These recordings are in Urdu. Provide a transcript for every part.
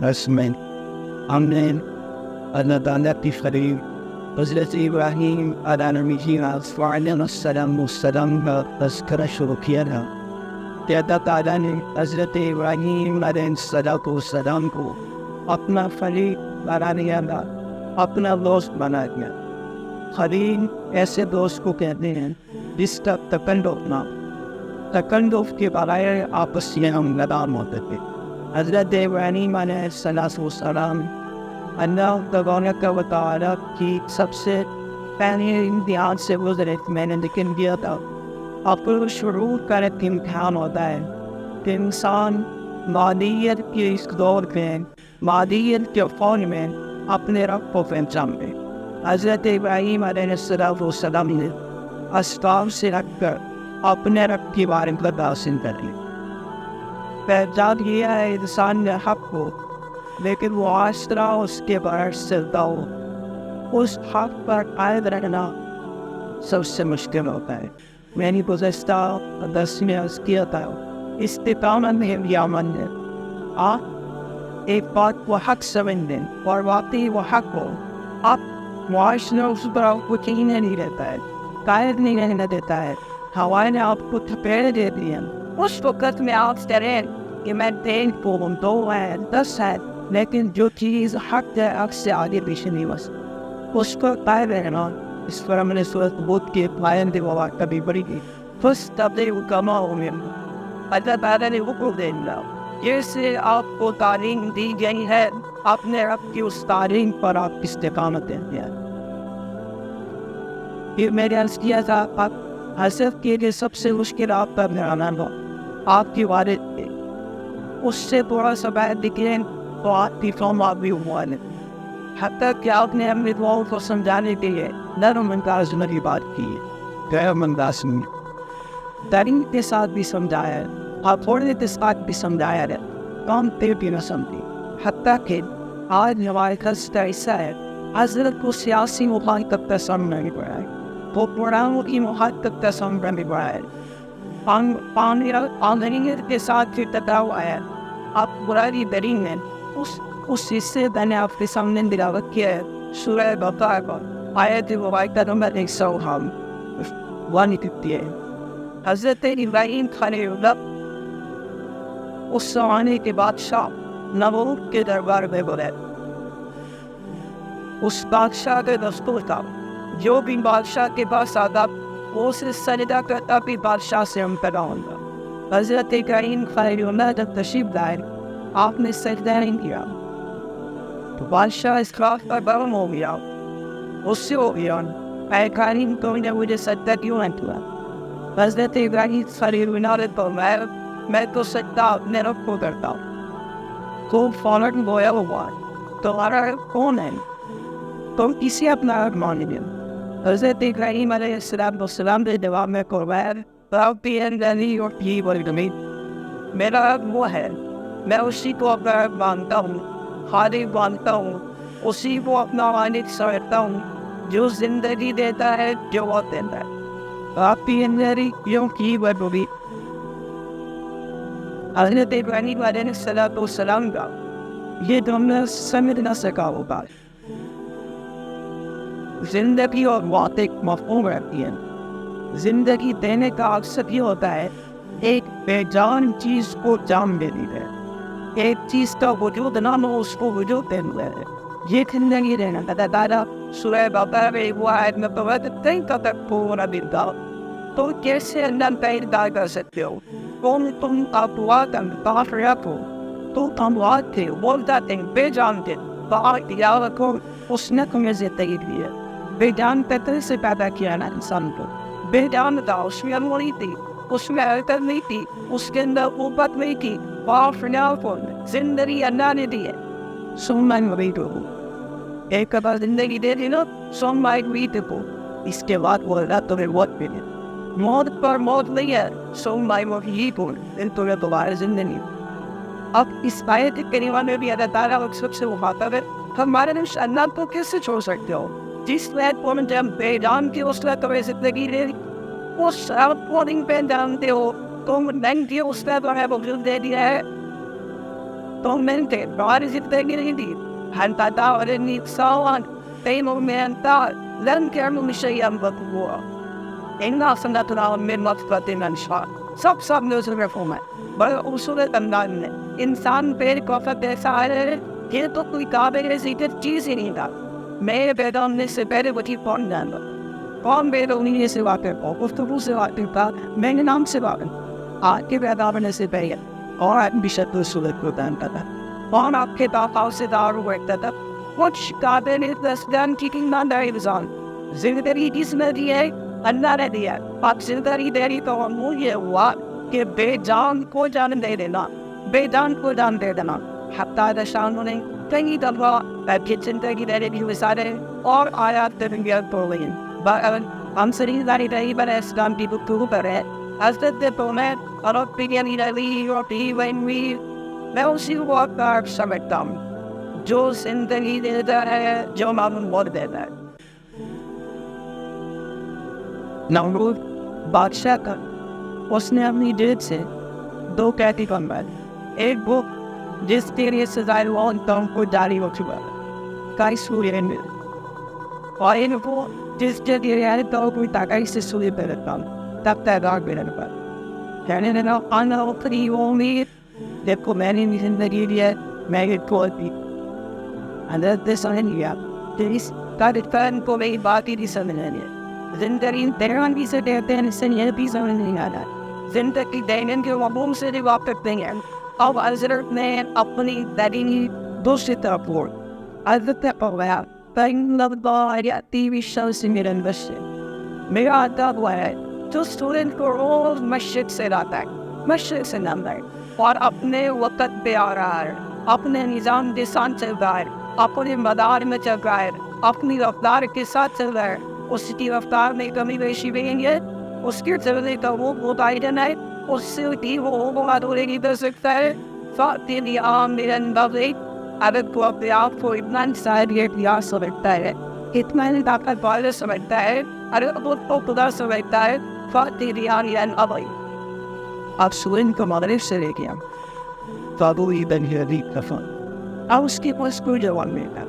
رسمیں ہم نے اللہ تعالیٰ کی قریب حضرت ابراہیم علیہ السلام کا تذکرہ شروع کیا تھا کہ اللہ تعالیٰ نے حضرت ابراہیم علیہ السلام کو اپنا خلیل بنا دیا تھا، اپنا دوست بنا دیا۔ خلیل ایسے دوست کو کہتے ہیں جس کا تکلف کے بغیر آپس میں ہم نظام ہوتے تھے۔ حضرت ابراہیم علیہ السلام اللہ تبارک و تعالیٰ کی سب سے پہلے امتحان سے گزرے، میں نے ذکر کیا تھا۔ عقل و شعور کا ایک امتحان ہوتا ہے کہ انسان مادیت کے اس دور میں، مادیت کے فون میں اپنے رب کو پہچانتے۔ حضرت ابراہیم علیہ السلام نے اسباب سے رکھ کر اپنے رب کی معرفت حاصل کر لی۔ پہچان لیا ہے انسان نے حق کو، لیکن وہ آج طرح اس کے برعکس چلتا ہو، اس حق پر قائد رہنا سب سے مشکل ہوتا ہے۔ میں نے گزشتہ درس میں عرض کیا تھا، استقامت میں بھی عمل ہے۔ آپ ایک بات کو حق سمجھ لیں اور واقعی وہ حق ہو، آپ معاشرہ اس پر آپ کو یقین نہیں رہتا ہے، قائد نہیں رہنے دیتا ہے، ہوائیں نے آپ کو تھپیڑ دے دی ہیں۔ اس وقت میں آپ ڈریں کہ میں 3 کو 2 ہے 10 ہے، لیکن جو چیز حق ہے حق سے آگے پیچھے نہیں بس اس کو قائد رہنا۔ اس پر ہم نے سورۃ ہود کے قائم دے وہ کبھی بڑی گئی فس تبدیل کما ہو میں اللہ تعالیٰ نے حکم دے دیا، جیسے آپ کو تعلیم دی گئی ہے اپنے رب کی اس تعلیم پر آپ استقامت دیں گے۔ پھر میں نے عرض کیا تھا حضرت کے لیے سب سے مشکل آپ کا بھرانا ہو، آپ کی والد تھے، اس سے تھوڑا سا باہر نکلیں تو آپ کی قوم آپ بھی ہوا ہے، حتیٰ کہ آپ نے اپنے دعاؤں کو سمجھانے کے لیے نرم انداز میں بات کی ہے، گرم انداز میں تعلیم کے ساتھ بھی سمجھایا ہے، ہتھوڑے کے ساتھ بھی سمجھایا ہے، کام پہ بھی نہ سمجھی۔ حتیٰ کہ آج ہمارے خرچ کا حصہ ہے حضرت کو سیاسی مفاد تک کا سامنا نہیں پڑا ہے، وہ پرانوں کی مفاد تک کا سامنا نہیں پڑا ہے، آمدنیت کے ساتھ پھر ٹکراؤ آیا ہے۔ آپ براری درین ہیں، اس حصے میں نے آپ کے سامنے تلاوت کیا ہے سورہ بقرہ کا آیت مبارکہ نمبر 150 ہے۔ حضرت ابراہیم خلیل اللہ اس زمانے کے بادشاہ نمرود کے دربار میں بولے، اس بادشاہ کے دستور تھا جو بھی بادشاہ کے پاس آتا وہ اسے سجدہ کرتا بھی بادشاہ سے امتنا ہوگا۔ حضرت ابراہیم خلیل اللہ جب تشریف لائے آپ نے سجدہ نہیں کیا تو بادشاہ اس بات پر برہم ہو گیا، اس سے ہو گیا اے کریم تو نے مجھے سجدہ کیوں نہیں کیا؟ حضرت ابراہیم خلیل اللہ نے فرمایا میں تو سجدہ اپنے رب کو کرتا ہوں۔ تو فوراً گویا ہوا تمہارا رب کون ہے؟ تم کسی اپنا رب مان لیں۔ حضرت ابراہیم علیہ السلام نے جواب میں فرمایا ربی الذی یحیی ویمیت، میرا رب وہ ہے، میں اسی کو اپنا رب مانتا ہوں، خالق مانتا ہوں، اسی کو اپنا مالک سمجھتا ہوں جو زندگی دیتا ہے، جو موت دیتا ہے۔ ربی الذی یحیی ویمیت۔ حضرت ابراہیم علیہ السلام کا یہ جملہ سمجھ نہ سکا ہوگا۔ زندگی اور موت ایک مفہوم رہتی ہے۔ زندگی دینے کا مقصد یہ ہوتا ہے ایک بے جان چیز کو جان دینی ہے، ایک چیز کا وجود نہ ہو اس کو وجود دینا ہے، یہ زندگی دینا۔ تعالیٰ سورہ بقرہ میں وہ آیت میں تکفرون باللہ، تو کیسے اللہ کا انکار کر سکتے ہو؟ تم اقواتا کافرات ہو، تم اموات تھے، مردہ تھے، بے جان تھے، فاحیاکم، اس نے تمہیں زندگی دی ہے۔ بے جان پیدا سے پیدا کیا نا انسان کو، بے جان تھا، اس میں علم نہیں تھی، اس میں حرکت نہیں تھی، اس کے اندر قوت نہیں تھی، فاحیاکم، زندگی اللہ نے دی ہے۔ ثم یمیتکم، ایک بار زندگی دے دی نا، ثم یمیتکم، اس کے بعد وہ اللہ تمہیں موت دے۔ موت پر موت نہیں ہے، ثم یحییکم، پھر تمہیں دوبارہ زندگی۔ اب اس آیت کریمہ میں بھی اللہ تعالیٰ سب سے مخاطب ہے، ہمارے اللہ کو کیسے چھوڑ سکتے ہو؟ جس میں تم جب بے جان کی اس نے تمہیں زندگی دے دی، اس پہ جانتے ہو تم نہیں کی اس نے تمہیں وجود دے دیا ہے۔ tormented. God is integrity. Hantatawalini sawan. Tayo menta. Lan kerno mishayam bakuwa. Inga sandatuna mirmat patinan shah. Sab knows reform. But also the tandan. Insan per kofa desa hai. یہ تو کوئی قابل ذکر چیز ہی نہیں تھا. میں پیدا ہونے سے پہلے وہی کون جانتا کون پیدا ہونے سے واقع ہو گفتگو سے واقع تھا میں نے نام سے واقع آج کے پیدا ہونے سے پہلے اور آپ بھی شد و صورت کو جانتا تھا کون آپ کے تاقاؤ سے دار بیٹھتا تھا کچھ قابل دستان ٹھیکنگ نہ داری بزان زندگی کس میں دی ہے اللہ نے دیا آپ زندگی دیری تو ہم یہ ہوا کہ بے جان کو جان دے دینا بے جان کو جان دے دینا حتیٰ دشانوں نے کئی دفعہ کہ زندگی دینے کی مثالیں اور آیات تربیت پر لیں ہم سری داری رہی پر اسلام کی گفتگو پر ہے حضرت فرمائے رب بیانی رہی ربی وینوی میں اسی وقت کا سمجھتا ہوں جو زندگی دیتا ہے جو معلوم موت دیتا ہے. نمرود بادشاہ کا اس نے اپنی جیب سے 2 قیدی بنوائے ایک وہ جس کے لیے سزائے تم کو جاری ہو چکا ہے کئی سوریہ میں اور ان کو جس کے لیے تو کوئی تاکہ سے سوریہ پہ رکھتا ہوں تب تعداد پہ رکھتا کہنے لگا آنا اپنی امید دیکھو میں نے زندگی لیا میں یہ کھول دی حضرت سمجھ لیا کہ اس طالبان کو میری بات ہی نہیں سمجھ رہی زندگی تیران بھی سے دیتے ہیں اس سے یہ بھی سمجھ نہیں آتا زندگی دینن کے مبوم سے بھی واپس نہیں ہے. اب حضرت نے اپنی دلیل دوسری طرف پڑھ حضرت نے فرمایا فَإِنَّ اللَّهَ يَأْتِي بِالشَّمْسِ مِنَ الْمَشْرِقِ میرا عطا ہوا ہے جو اسٹوڈنٹ کو روز مشرق سے لاتا ہے مشرق سے نامتا ہے اور اپنے وقت پہ آ رہا ہے اپنے نظام کے ساتھ چل رہا ہے اپنے مدار میں چل رہا ہے اپنی رفتار کے ساتھ چل رہا ہے اس کی رفتار میں کمی بیشی بھی نہیں ہے اس کے چلنے کا وہ متعین ہے اس سے بھی وہ معدورے کی کر سکتا ہے فاطر عام میرن بغی عدد کو اپنے آپ کو اتنا صاحبیت یا سمجھتا ہے اتنا طاقت والا سمجھتا ہے عدد کو خدا سمجھتا ہے فاطر عام ابھی اب سورن کو مغرب سے لے گیا فابو ابن حریب کفن اب اس کے پاس کوئی جواب ملتا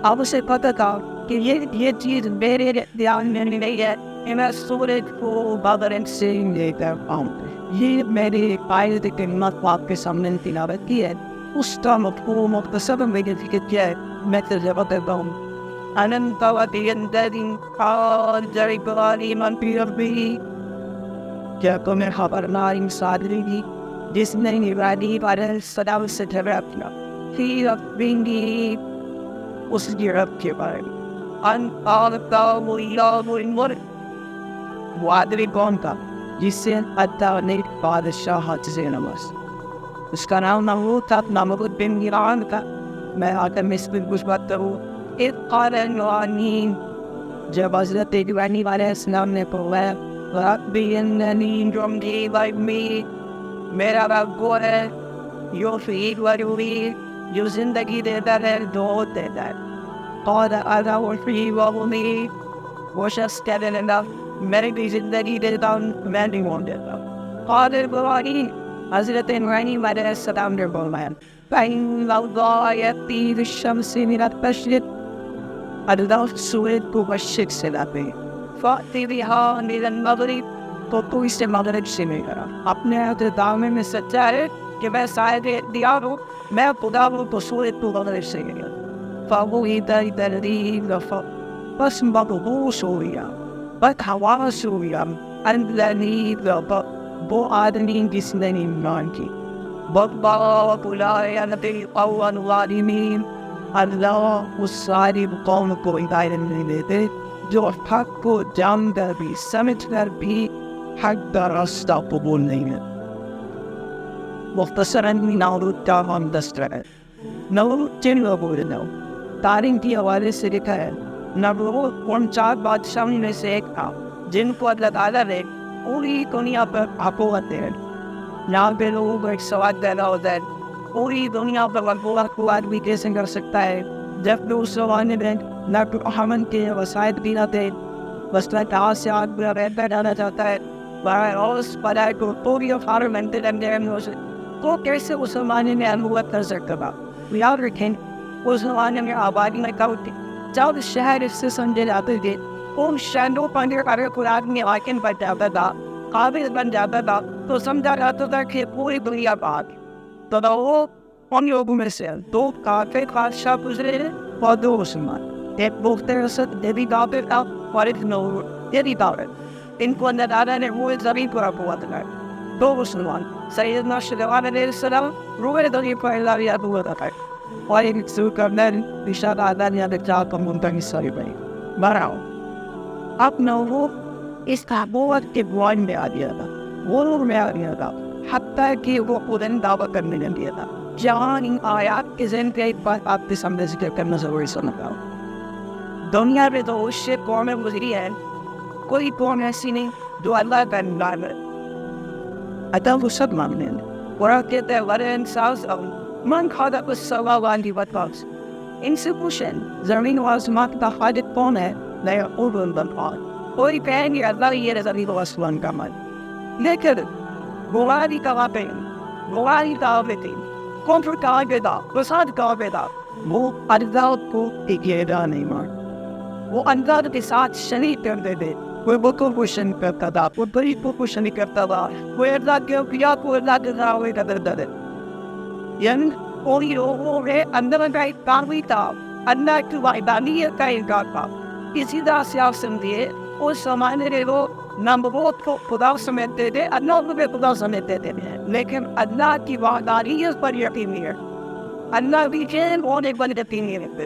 اب اسے پتا تھا کہ یہ چیز میرے دھیان میں نہیں ہے کہ میں سورج کو مغرب سے لے کر آؤں یہ میرے قائد کلمات آپ کے سامنے تلاوت کی ہے اس کا مفہوم مختصر میں نے ذکر کیا ہے میں تجربہ کرتا ہوں اننت ودینتدی حاضر ابراہیم فی ربی کیا تمہیں خبر نہ صادری دی جس نے ابراہیم علیہ السلام سے جھگڑا کیا فی ربی اس کی رب کے بارے میں ان قالتا الہ الملک وہ آدمی کون تھا جس سے اللہ نے بادشاہ سے نماز اس کا نام نمرود تھا نمرود بن نیران تھا میں آ کر اس میں کچھ بات کروں اذ قال ابراہیم جب حضرت ابراہیم علیہ السلام نے فرمایا ربی اننی جمدی ومی میرا رب وہ ہے یحیی و یمیت جو زندگی دیتا ہے موت دیتا ہے قال انا احیی و امیت وہ شخص کہنے لگا میں بھی زندگی دیتا ہوں میں نہیں موت دیتا قال ابراہیم حضرت ابراہیم علیہ السلام نے فرمایا فإن الله يأتي بالشمس من المشرق اللہ سورج کو مشرق سے لاتے فأت بها من المغرب تو اسے مغرب سے لے کرا اپنے دعوے میں سچا ہے کہ میں صاحب اختیار ہوں میں خدا ہوں تو سورج کو مغرب سے لے گا فوحید الذی بس مبعوث ہو گیا بس حواس ہو گیا الذی وہ آدمی جس نے ایمان کی بَطَّلَ بُلَائِنَةِ قَوْمًا ظَالِمِينَ اللہ اس ساری قوم کو ہدایت نہیں دیتے جو حق کو جان کر بھی سمجھ کر بھی حق کا راستہ قبول نہیں ہے. مختصراً نمرود کا ہم دستر ہے. نمرود جن لوگوں نے تاریخ کے حوالے سے لکھا ہے نمرود ان 4 بادشاہوں میں سے ایک تھا جن کو اللہ تعالیٰ نے پوری دنیا پر حکومت دے یہاں پہ لوگوں کو ایک سوال پیدا ہوتا ہے پوری دنیا پر حکومت کو آدمی کیسے کر سکتا ہے جب کہ اس زمانے میں نہ حمل کے وسائل بھی نہ تھے بس نہ سے آدمی رہتا جانا چاہتا ہے روز پڑھائی کو پوری فارمنٹل کو کیسے اس زمانے میں انوت کر سکتا تھا. یاد رکھیں اس زمانے میں آبادی میں کم تھی. جب شہر اس سے سمجھے جاتے تھے ان شہروں پر اگر کوئی آدمی حاکم بن جاتا تھا, قابل بن جاتا تھا, تو سمجھا جاتا تھا کہ پوری دنیا پاک. تو وہ ان لوگوں میں سے دو کافر بادشاہ گزرے اور دو مسلمان. ایک مختصر دیوی کافر تھا اور ایک نور دیوی کافر. ان کو اللہ تعالیٰ نے وہ زمین پر ابوا دیا. دو مسلمان سیدنا سلیمان علیہ السلام روئے دنیا پر اللہ یاد ہوا تھا اور ایک سو کرنل رشاد آدھان یا بچہ کا منتقل ساری بنی بڑھاؤ. اب نہ وہ اس تعبوت کے بوائن میں آ گیا تھا, غرور میں آ گیا تھا, حتیٰ کہ وہ خودن دعویٰ کرنے لگ گیا تھا. جہاں ان آیات کے ذہن پہ ایک بات آپ کے سامنے ذکر کرنا ضروری سمجھتا ہوں. دنیا میں تو اس سے قومیں گزری ہیں, کوئی قوم ایسی نہیں جو اللہ کا انکار ہے. اتا وہ سب ماننے ہیں. قرآن کہتے ہیں relevance من خلق السماوات والارض. ان سے پوچھیں زمین و آسمان کا خالق کون ہے؟ لا یقولون اللہ. کوئی کہیں گے اللہ یہ زمین و آسمان کا مالک. لیکن گواری کہاں پہ, گواری کہاں پہ تھی, کفر کہاں پہ تھا, فساد کہاں پہ تھا؟ وہ اللہ کو اکیلا نہیں مان, وہ اللہ کے ساتھ شریک کرتے تھے. کوئی بکوں کو شریک کرتا تھا, کوئی غریبوں کو شریک کرتا تھا, کوئی اللہ کے اولیاء کو اللہ کے دعوے کا درد ہے. یعنی کوئی لوگوں میں اندر کا ایک کامی تھا, اللہ کی وحدانیت کا انکار تھا. اسی طرح سے آپ سمجھیے اس زمانے کے لوگ نمرود کو خدا سمجھتے تھے, اللہ کو بھی خدا سمجھتے تھے, لیکن اللہ کی وحدانیت پر یقین نہیں ہے. اللہ بھی چین ہونے پر یقین نہیں رکھتے,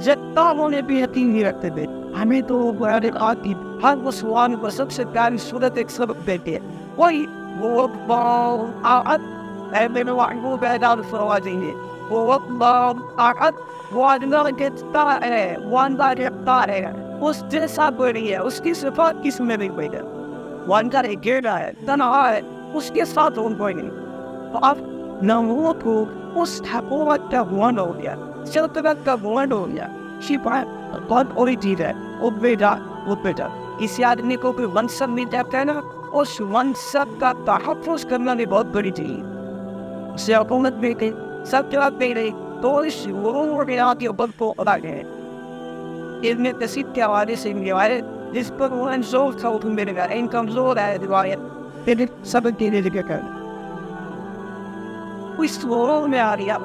جتنا ہونے پہ یقین نہیں رکھتے تھے. ہمیں تو آتی ہر مسلمان کو سب سے پیاری صورت ایک سبق دیتے ہیں. وہی وہ وہ بیدار فرما دیں گے. وہ اللہ کہتا ہے, وہ اللہ کہتا ہے, اس جیسا کوئی نہیں ہے, اس کی صفات کس میں نہیں کوئی ہے. وہ اندر گرنا ہے, تنہا ہے, اس کے ساتھ ان کوئی نہیں. تو اب نمرود کو اس حکومت کا گوانڈ ہو گیا, سلطنت کا گوانڈ ہو گیا. بہت بڑی چیز ہے وہ بیٹا. کسی آدمی کو کوئی منصب مل جاتا ہے نا, اس منصب کا تحفظ کرنا بھی بہت بڑی چیز ہے. اسے حکومت بھی گئی, سب جواب دے رہی, تو اس غرور کے آگے اوپر کو ادا گئے. ابن کثیر کے حوالے سے روایت جس پر وہ انزور تھا وہ میرے گھر ان کمزور ہے روایت, پھر سبق کے لیے ذکر کرنا. اس غرور میں آ رہا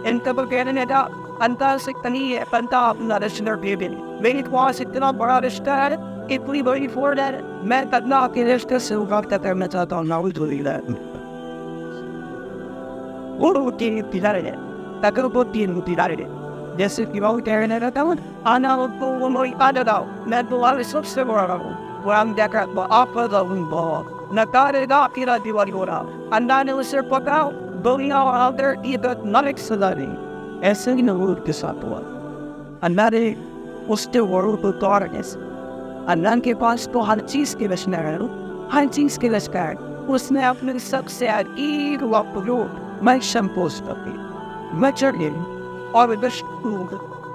ان کا کہنے کا انتا سکتا نہیں ہے, پنتا اپنا رشتہ بھی بھی میری خواہش اتنا بڑا رشتہ ہے, اتنی بڑی فورد ہے, میں اللہ کے رشتہ سے مقابلہ کرنا چاہتا ہوں. نعوذ باللہ. غرور کی ابتدار ہے, تکبر کی ابتدار ہے. جیسے کہ وہ کہنے رہتا ہوں, آنا ربو موئی آدھا, میں تمہارے سب سے بڑا ہوں. وہاں دیکھا تو آپ بہت نکارے گا پھر دیواری ہو رہا. اللہ نے اسے پکاؤ دنیا اور آخرت کی نرک سزا دی. ایسے ہی نمرود کے ساتھ ہوا. اللہ نے اس کے غرور کو توڑ دیا. اللہ کے پاس تو ہر چیز کے لشکر ہے, ہر چیز کے لشکر ہے. اس نے اپنے سب سے عقید و قلوب معیشت پوسٹ کر دی. مچڑ اور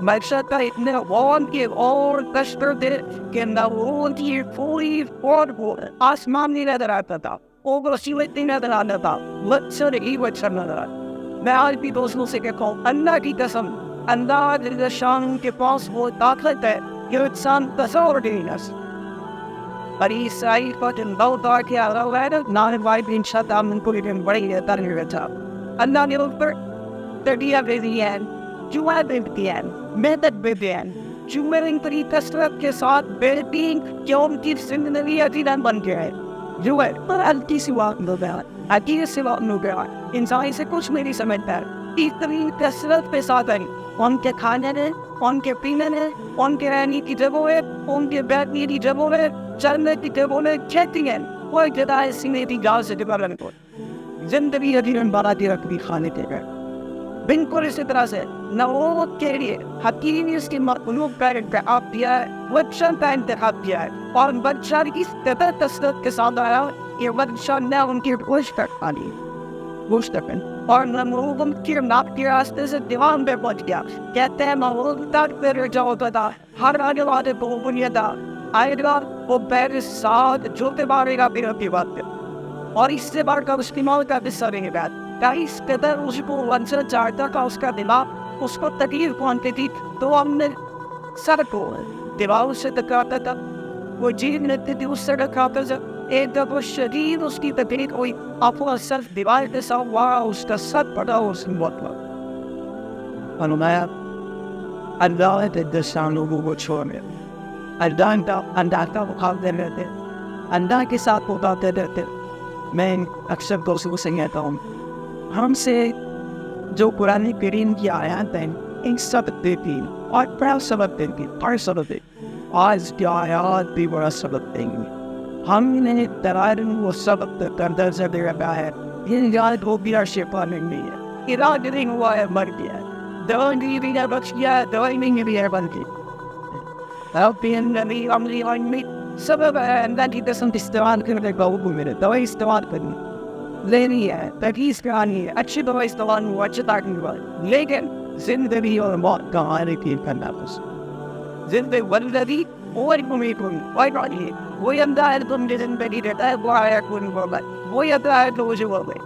معیشت کا اتنے غور کے اور کشتر دے کہ نمرود کی پوری فوج کو آسمان نہیں نظر آتا تھا, اوپر سیوت نہیں نظر آتا تھا, وچر ہی وچر نظر آتا. میں آج بھی دوستوں سے کہتا ہوں, اللہ کی قسم, اللہ جل شان کے پاس وہ طاقت ہے کہ انسان تصور نہیں کر سکتا. بڑی اسرائیل کو جن بہت آ کے آ رہا ہے نہ بھائی بھی انشاءاللہ من کو لیکن بڑی ہے تر رہتا. اللہ نے اوپر تڑیا بھی دیا ہے, جمعہ بھی دیا ہے, محنت بھی دیا ہے, جمعہ ان پری کثرت کے ساتھ بیٹی کہ ان کی زندگی عظیم بن گیا ہے. جو ہے پر ہلکی سی بات ہو گیا, عقیدت سے بات ہو گیا, انسان سے کچھ نہیں سمجھتا ہے. اتنی کثرت کے ساتھ آئی, ان کے کھانے نے, ان کے پینے نے, ان کے رہنے کی جگہ ہے, ان کے بیٹھنے کی جگہ ہے, چلنے کی جگہ ہے, کہتی ہیں وہ جگہ ایسی نہیں تھی جہاں سے جگہ رہنے کو زندگی عظیم بناتی رکھتی کھانے کے گئے. بالکل اسی طرح سے نمرود کے لیے حکیم اس کی مخلوق کا انتخاب کیا ہے, بچہ کا انتخاب کیا ہے, اور بچہ کی قدر کثرت کے ساتھ آیا کہ بچہ نے ان کی گوشت تک پانی گوشت تک, اور نمرود ان کی ناپ کے راستے سے دیوان پہ پہنچ گیا. کہتے ہیں نمرود تک پہ رجا ہوتا تھا, ہر آنے والے کو بنیا تھا آئے گا وہ پیر ساتھ جوتے مارے گا پھر اپنی بات پہ, اور اس سے بار کا استعمال کا قصہ نہیں بات. کا اس قدر اس کو عنصر چاہتا کا اس کا دماغ اس کو تکلیف پہنچتی تھی تو ہم نے سر کو دیواروں سے ٹکراتا تھا. وہ جیب لیتی تھی اس سے ٹکراتا تھا. ایک دفعہ شدید اس کی تکلیف ہوئی, آپ وہ سر دیوار کے ساتھ وہاں اس کا سر پڑا اس نے بہت بڑا. فرمایا اللہ نے دشان لوگوں کو چھوڑ دیا. اللہ کا مقابلے رہتے, اللہ کے ساتھ بتاتے رہتے. میں اکثر دوستوں سے کہتا ہوں, ہم سے جو قرآن کریم کی آیات ہیں ان سبق دیتی اور بڑا سبق دیتی اور سبق دیتی. آج کی آیات بھی بڑا سبق دیں گی. ہم نے درائم وہ سبق کر درجہ دے رکھا ہے. یہ یاد ہو گیا شفا نہیں ہے, علاج نہیں ہوا ہے, مر گیا ہے. دوائی بھی ہے بچ گیا ہے, دوائی نہیں بھی ہے بن گئی. نبی عملی علمی سبب ہے اللہ کی قسم استعمال کرنے کا حکم میرے. دوائی استعمال کرنی لینی ہے, تحقیق کرانی ہے, اچھی دوائی استعمال ہوا, اچھی تاکہ ہوا, لیکن زندگی اور موت کا حال کرنا بس. زندگی والذی هو يميتكم ويحييكم ويمدح لكم بزندگی دیتا ہے, وہ آیا کون بولا, وہ یتا ہے تو مجھے بولے.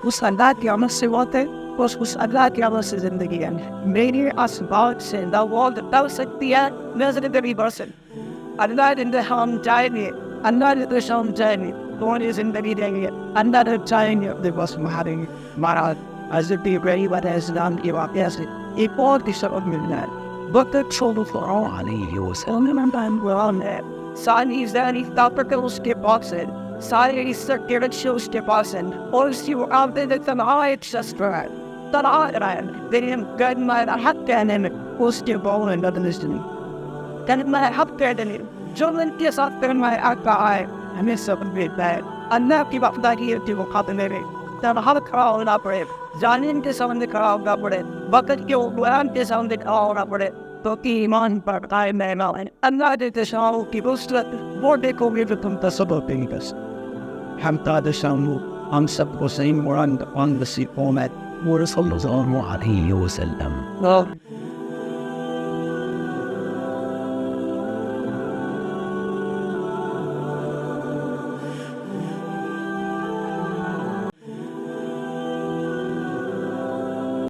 اس اللہ کی عمل سے ہوتے ہیں, اس اللہ کی عمل سے زندگی ہے. میری اسباب سے نہ وہ بتا سکتی ہے نہ زندگی برسن. اللہ نے ہم چاہیں گے, اللہ نے تو ہم چاہیں گے تو انہیں زندگی دیں گے. اللہ نے چاہیں گے اپنے بس ماریں گے. ہمارا حضرت ابراہیم علیہ السلام کے واقعہ سے ایک اور کی سبق ملنا ہے. وقت چھوڑو فرعون علیہ وسلم ہے, ساری ذہنی طاقت اس کے پاس ہے, سارے سرکرچ اس کے پاس ہیں, اور اس کی وقابتے نے تنہائیت شستر ہے, تنہا رہا ہے. لیکن کلمہ حق کہنے میں اس کے باؤں ندنشنی, کلمہ حق کہنے میں جو ان کے ساتھ کلمہ حق کہا ہے ہمیں سبق دیتا ہے. اللہ کی وفاداریت کے مقابلے میں تنہا کھڑا ہونا پڑے, جانین کے سامنے کھڑا ہونا پڑے, وقت کے قرآن کے سامنے کھڑا ہونا پڑے, تو کہ ایمان پر قائم رہنا ہے. اللہ کے تشاؤ کی وسعت وہ دیکھو گے تو تم تصور نہیں کر سکتے. ہم تادشاؤ ہم سب کو صحیح مران آن بسی قومت وہ رسول اللہ علیہ وسلم.